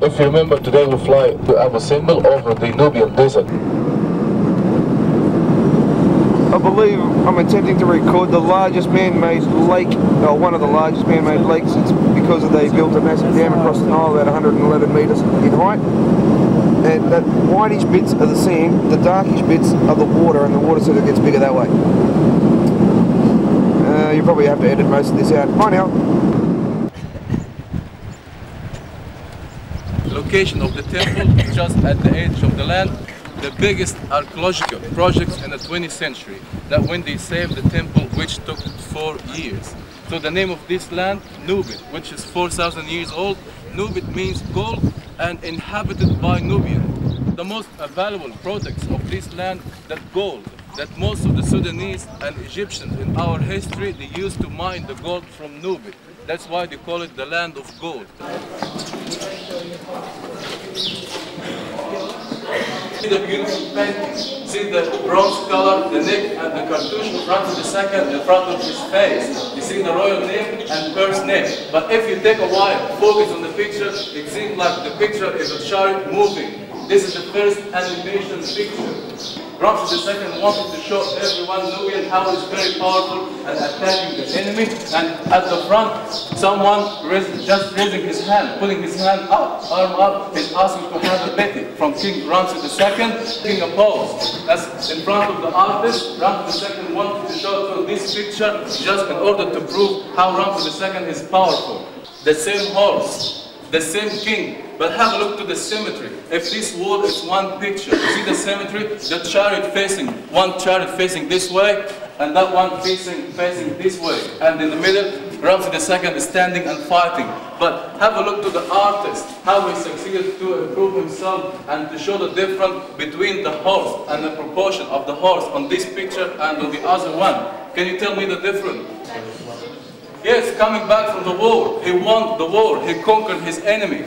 If you remember, today we fly to Abu Simbel over the Nubian desert. I believe I'm attempting to record the largest man-made lake, or one of the largest man-made lakes. It's because they built a massive dam across the Nile about 111 metres in height. And that whitish bits are the sand, the darkish bits are the water, and the water sort of gets bigger that way. You probably have to edit most of this out. Bye now. Location of the temple just at the edge of the land. The biggest archaeological projects in the 20th century, that when they saved the temple, which took 4 years. So the name of this land, Nubit, which is 4,000 years old. Nubit means gold and inhabited by Nubian. The most valuable products of this land, that gold, that most of the Sudanese and Egyptians in our history, they used to mine the gold from Nubit. That's why they call it the land of gold. See the beautiful painting, see the bronze color, the neck and the cartouche of Ramses II in front of his face. You see the royal name and first name. But if you take a while, focus on the picture, it seems like the picture is a chariot moving. This is the first animation picture. Ramses II wanted to show everyone Nubian how he's very powerful and attacking the enemy. And at the front, someone just raising his hand, putting his hand up, arm up, is asking to have a betty from King Ramses II, taking a pose. That's in front of the artist. Ramses II wanted to show through this picture just in order to prove how Ramses II is powerful. The same horse, the same king. But have a look to the symmetry. If this wall is one picture, see the symmetry? The chariot facing, one chariot facing this way, and that one facing this way. And in the middle, Ramses II is standing and fighting. But have a look to the artist, how he succeeded to improve himself and to show the difference between the horse and the proportion of the horse on this picture and on the other one. Can you tell me the difference? Yes, coming back from the war, he won the war, he conquered his enemy.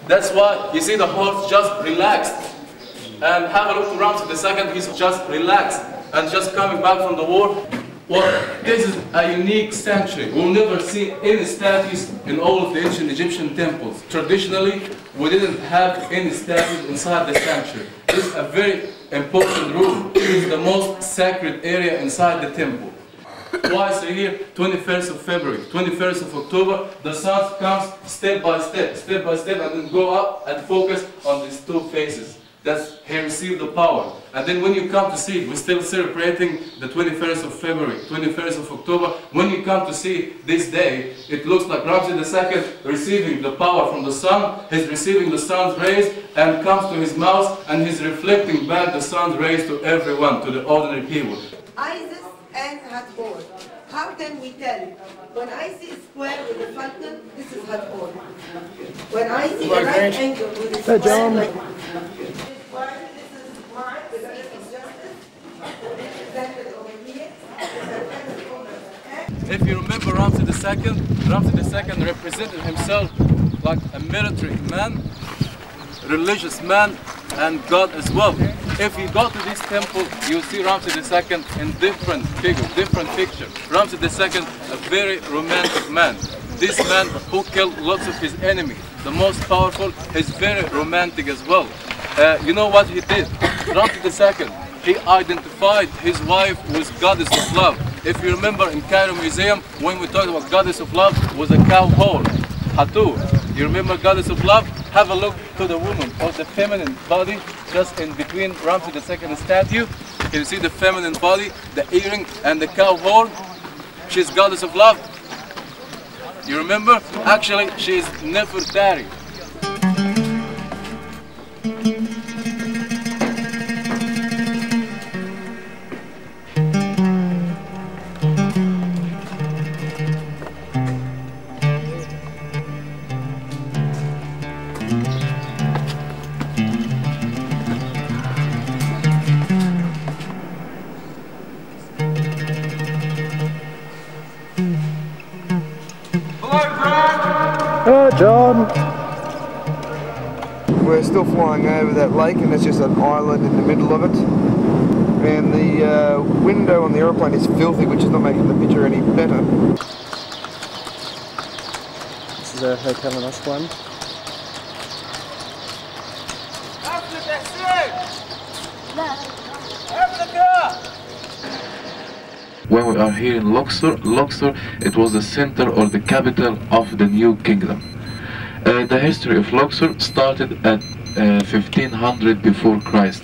That's why you see the horse just relaxed. And have a look to Ramses II, he's just relaxed and just coming back from the war. Well, this is a unique sanctuary. We'll never see any statues in all of the ancient Egyptian temples. Traditionally, we didn't have any statues inside the sanctuary. This is a very important room. It is the most sacred area inside the temple. Twice a year, 21st of February, 21st of October, the sun comes step by step, and then go up and focus on these two phases. That's he received the power. And then when you come to see it, we're still celebrating the 21st of February, 21st of October. When you come to see this day, it looks like Ramses II receiving the power from the sun. He's receiving the sun's rays and comes to his mouth, and he's reflecting back the sun's rays to everyone, to the ordinary people. And Hatshepsut. How can we tell? When I see a square with a falcon, this is Hatshepsut. When I see a right angle with a square, this is mine, the Chief of Justice, presented over here. If you remember Ramses II represented himself like a military man, religious man, and God as well. If you go to this temple, you see Ramses II in different figures, different pictures. Ramses II, a very romantic man. This man who killed lots of his enemies, the most powerful, is very romantic as well. You know what he did? Ramses II, he identified his wife with goddess of love. If you remember in Cairo Museum, when we talked about goddess of love, was a cow horn, Hatu. You remember goddess of love? Have a look to the woman or the feminine body just in between Ramses II's statue. Can you see the feminine body, the earring and the cow horn? She's goddess of love. You remember? Actually, she is Nefertari. John! We're still flying over that lake, and there's just an island in the middle of it. And the window on the aeroplane is filthy, which is not making the picture any better. This is a hotel in Aswan. When we are here in Luxor, it was the center or the capital of the new kingdom. The history of Luxor started at 1500 before Christ.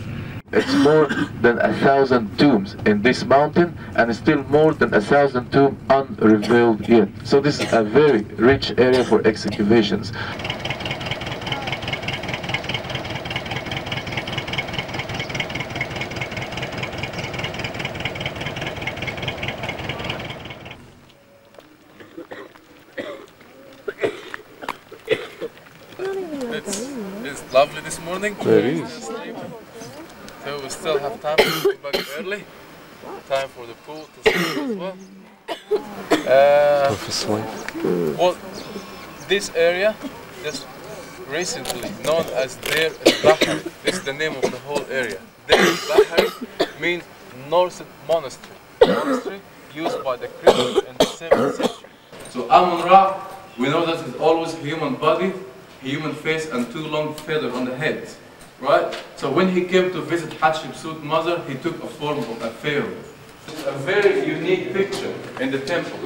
It's more than 1,000 tombs in this mountain, and still more than 1,000 tombs unrevealed yet. So this is a very rich area for excavations. It's lovely this morning. There is. So we still have time to go back early. Time for the pool to sleep as well. Well, this area just recently known as Deir el-Bahari. This is the name of the whole area. Deir el-Bahari means Northern Monastery. Monastery used by the Christians in the 7th century. So Amun-Ra, we know that it's always human body, human face, and 2 long feathers on the head. Right? So when he came to visit Hatshepsut's mother, he took a form of a pharaoh. It's a very unique picture in the temple.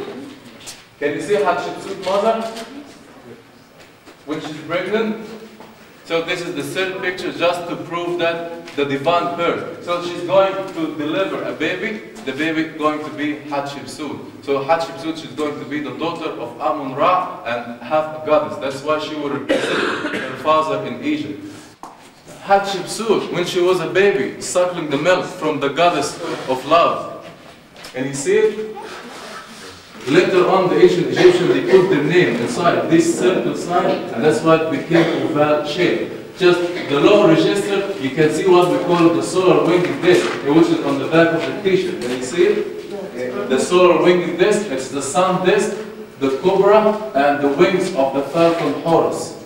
Can you see Hatshepsut's mother? When she's pregnant? So this is the 3rd picture just to prove that the divine birth. So she's going to deliver a baby, the baby going to be Hatshepsut. So Hatshepsut, she's going to be the daughter of Amun-Ra and half a goddess. That's why she will represent her father in Egypt. Hatshepsut, when she was a baby, suckling the milk from the goddess of love. And you see it? Later on, the ancient Egyptians, they put their name inside this circle sign, and that's why it became oval shape. Just the lower register, you can see what we call the solar winged disc, which is on the back of the t-shirt. Can you see it? The solar winged disc, it's the sun disc, the cobra, and the wings of the falcon Horus.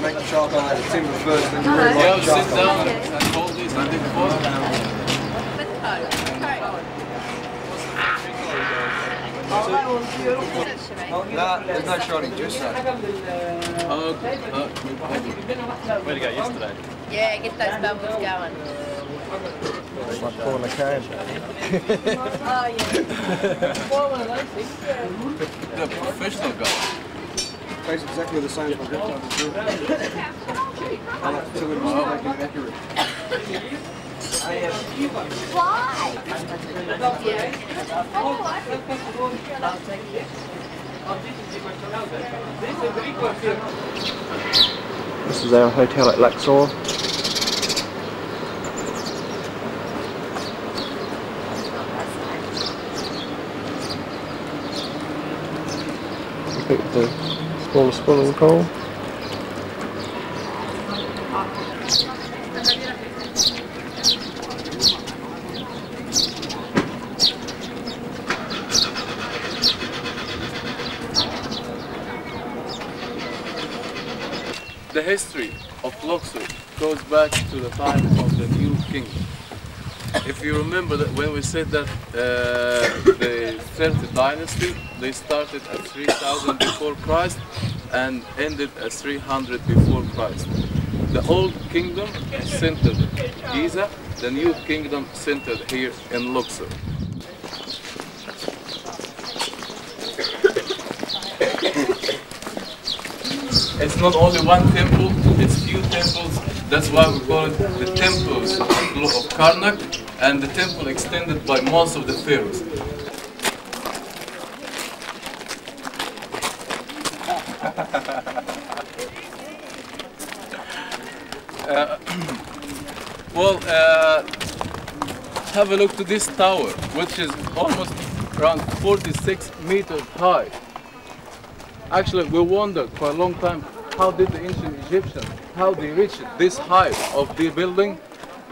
Make the charcoal out of timber first, then you Yeah, sit down and hold this and take a photo. No, there's no shotting, just that. Way to go yesterday. Yeah, get those bubbles going. It's like pulling a cane. Oh, yeah. The professional guy. Tastes exactly the same as my grandfather's brew. I like to make it accurate. Why? This is our hotel at Luxor. Pick the small swimming pool. The history of Luxor goes back to the time of the new kingdom. If you remember that when we said that the 30th dynasty, they started at 3000 before Christ and ended at 300 before Christ. The old kingdom centered in Giza, the new kingdom centered here in Luxor. It's not only one temple, it's few temples. That's why we call it the Temples of Karnak, and the temple extended by most of the pharaohs. Have a look to this tower, which is almost around 46 meters high. Actually, we wondered for a long time, how did the ancient Egyptians, how they reached this height of the building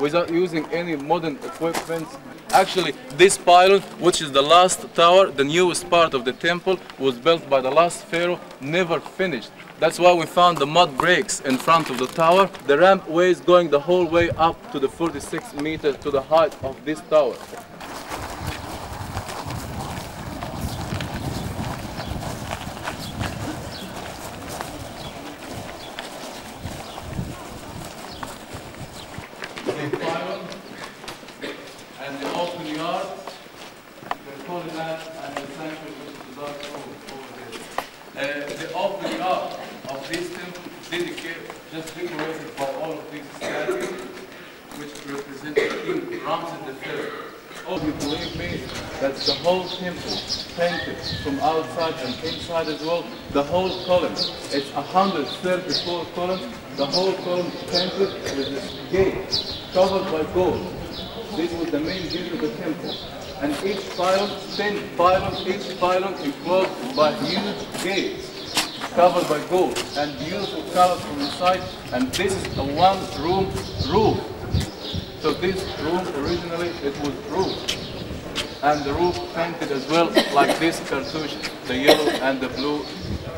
without using any modern equipment. Actually, this pylon, which is the last tower, the newest part of the temple, was built by the last pharaoh, never finished. That's why we found the mud bricks in front of the tower. The ramp ways going the whole way up to the 46 meters to the height of this tower. the pylon and the open yard, the colonnade and the sanctuary, which is the dark room over there. The open yard of this temple is dedicated, just decorated by all of these statues, which represent King Ramses III. Oh, you believe me that the whole temple painted from outside and inside as well, the whole column, it's 134 columns, the whole column painted with this gate covered by gold. This was the main beauty of the temple. And each pylon, 10 pylons, each pylon enclosed by huge gates covered by gold and beautiful colors from inside. And this is a one-room roof. So this room originally it was roof, and the roof painted as well like this cartouche, the yellow and the blue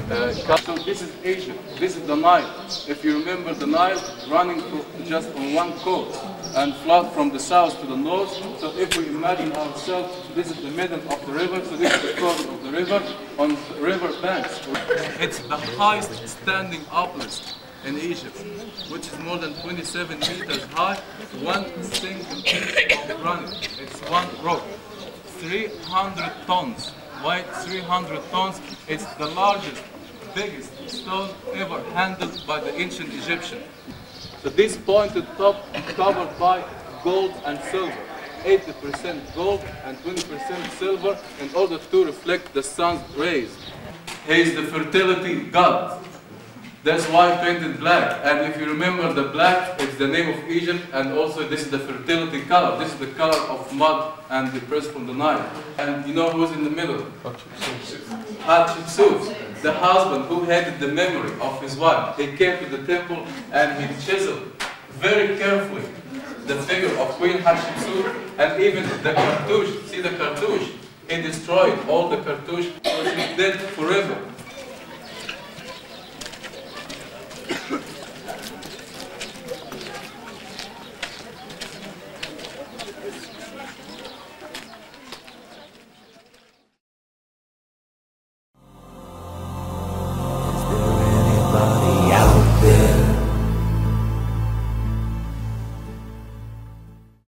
color. So this is Egypt, this is the Nile. If you remember the Nile running just on one coast and flood from the south to the north. So if we imagine ourselves, this is the middle of the river, so this is the course of the river on the river banks. It's the highest standing obelisk in Egypt, which is more than 27 meters high, one single piece of granite. It's one rock, 300 tons, weight 300 tons. It's the largest, biggest stone ever handled by the ancient Egyptian. So this pointed top covered by gold and silver, 80% gold and 20% silver, in order to reflect the sun's rays. He is the fertility god. That's why painted black, and if you remember the black, it's the name of Egypt, and also this is the fertility color. This is the color of mud and the press from the Nile. And you know who's in the middle? Hatshepsut, the husband who hated the memory of his wife. He came to the temple and he chiseled very carefully the figure of Queen Hatshepsut, and even the cartouche. See the cartouche? He destroyed all the cartouche, so she's dead forever.